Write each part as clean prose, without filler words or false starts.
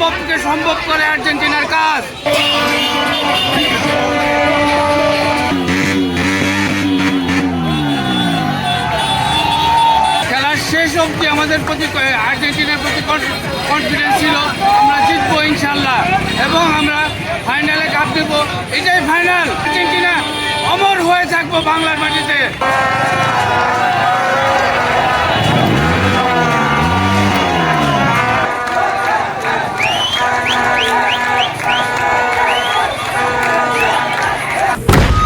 অসম্ভবকে সম্ভব করে আর্জেন্টিনার কাজ। খেলার শেষ অবধি আমাদের প্রতি আর্জেন্টিনার প্রতি কনফিডেন্স ছিল, আমরা জিতবো ইনশাল্লাহ এবং আমরা ফাইনালে কাপ দেব। এটাই ফাইনাল। আর্জেন্টিনা অমর হয়ে থাকবো বাংলার মাটিতে।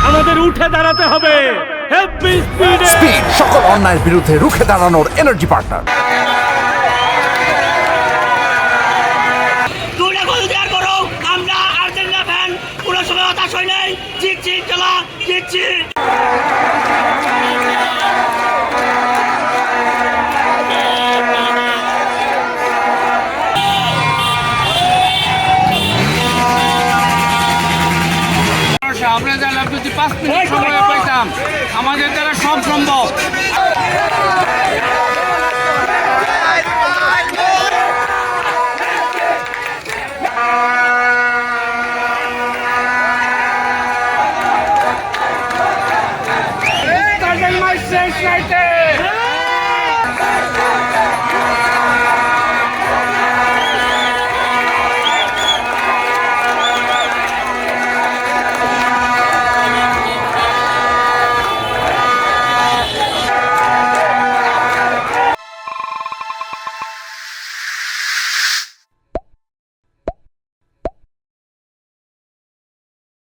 আমাদের উঠে দাঁড়াতে হবে। স্পিড, সকল অন্যায়ের বিরুদ্ধে রুখে দাঁড়ানোর এনার্জি পার্টনার। আমরা আর্জেন্টিনা ফ্যান, কোনো সময় হতাশ হই নাই। জিতছি, খেলা জিতছি। আমরা জানলাম যদি 5 মিনিট সময় পাইতাম, আমাদের দ্বারা সব সম্ভব।